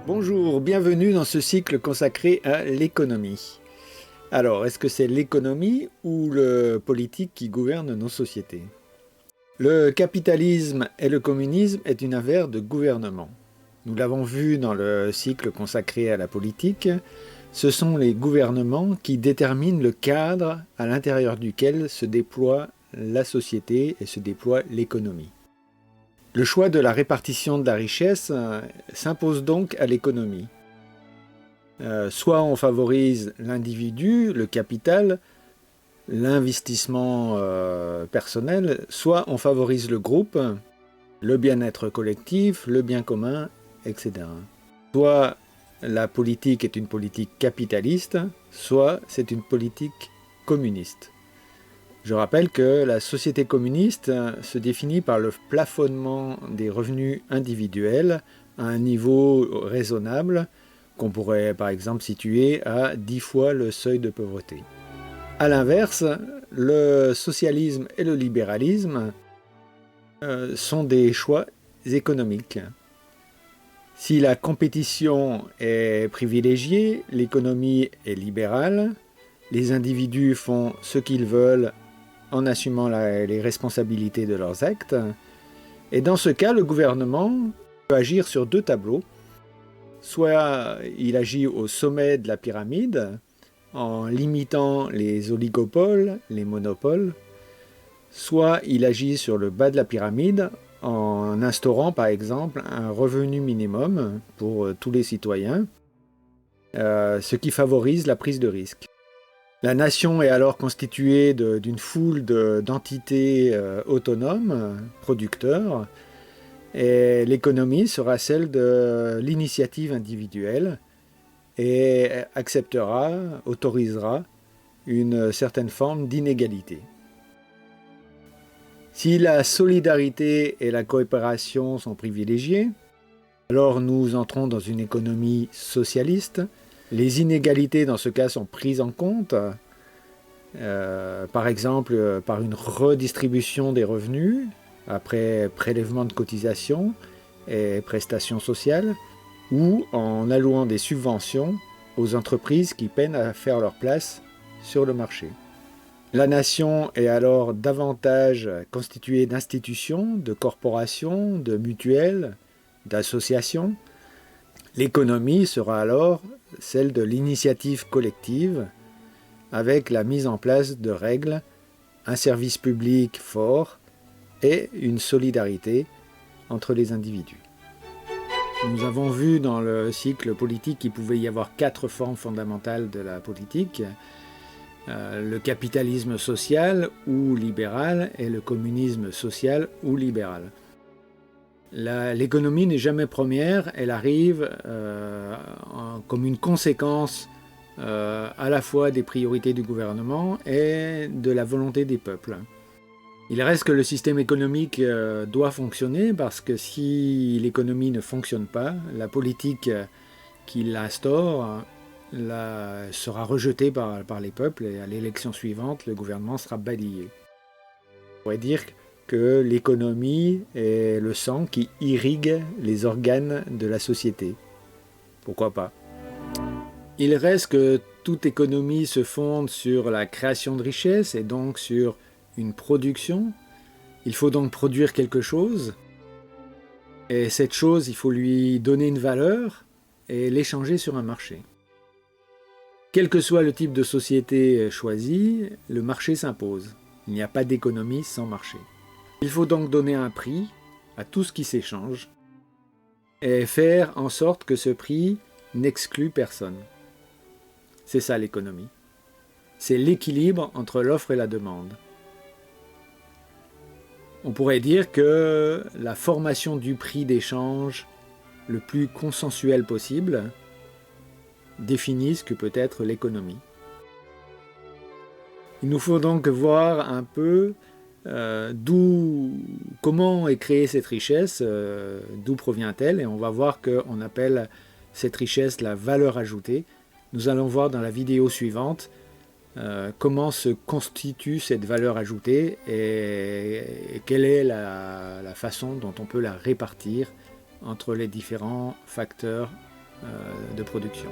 Bonjour, bienvenue dans ce cycle consacré à l'économie. Alors, est-ce que c'est l'économie ou le politique qui gouverne nos sociétés? Le capitalisme et le communisme est une affaire de gouvernement. Nous l'avons vu dans le cycle consacré à la politique, ce sont les gouvernements qui déterminent le cadre à l'intérieur duquel se déploie la société et se déploie l'économie. Le choix de la répartition de la richesse s'impose donc à l'économie. Soit on favorise l'individu, le capital, l'investissement personnel, soit on favorise le groupe, le bien-être collectif, le bien commun, etc. Soit la politique est une politique capitaliste, soit c'est une politique communiste. Je rappelle que la société communiste se définit par le plafonnement des revenus individuels à un niveau raisonnable qu'on pourrait par exemple situer à 10 fois le seuil de pauvreté. A l'inverse, le socialisme et le libéralisme sont des choix économiques. Si la compétition est privilégiée, l'économie est libérale, les individus font ce qu'ils veulent en assumant les responsabilités de leurs actes. Et dans ce cas, le gouvernement peut agir sur deux tableaux. Soit il agit au sommet de la pyramide, en limitant les oligopoles, les monopoles, soit il agit sur le bas de la pyramide, en instaurant par exemple un revenu minimum pour tous les citoyens, ce qui favorise la prise de risque. La nation est alors constituée d'une foule d'entités autonomes, producteurs, et l'économie sera celle de l'initiative individuelle et acceptera, autorisera une certaine forme d'inégalité. Si la solidarité et la coopération sont privilégiées, alors nous entrons dans une économie socialiste. Les inégalités dans ce cas sont prises en compte, par exemple par une redistribution des revenus après prélèvement de cotisations et prestations sociales, ou en allouant des subventions aux entreprises qui peinent à faire leur place sur le marché. La nation est alors davantage constituée d'institutions, de corporations, de mutuelles, d'associations. L'économie sera alors celle de l'initiative collective, avec la mise en place de règles, un service public fort et une solidarité entre les individus. Nous avons vu dans le cycle politique qu'il pouvait y avoir 4 formes fondamentales de la politique. Le capitalisme social ou libéral et le communisme social ou libéral. L'économie n'est jamais première, elle arrive comme une conséquence à la fois des priorités du gouvernement et de la volonté des peuples. Il reste que le système économique doit fonctionner parce que si l'économie ne fonctionne pas, la politique qui l'instaure sera rejetée par les peuples et à l'élection suivante, le gouvernement sera balayé. On pourrait dire que l'économie est le sang qui irrigue les organes de la société. Pourquoi pas? Il reste que toute économie se fonde sur la création de richesses et donc sur une production. Il faut donc produire quelque chose, et cette chose, il faut lui donner une valeur et l'échanger sur un marché. Quel que soit le type de société choisi, le marché s'impose. Il n'y a pas d'économie sans marché. Il faut donc donner un prix à tout ce qui s'échange et faire en sorte que ce prix n'exclue personne. C'est ça l'économie. C'est l'équilibre entre l'offre et la demande. On pourrait dire que la formation du prix d'échange le plus consensuel possible définit ce que peut être l'économie. Il nous faut donc voir un peu comment est créée cette richesse, d'où provient-elle, et on va voir qu'on appelle cette richesse la valeur ajoutée. Nous allons voir dans la vidéo suivante comment se constitue cette valeur ajoutée et quelle est la façon dont on peut la répartir entre les différents facteurs de production.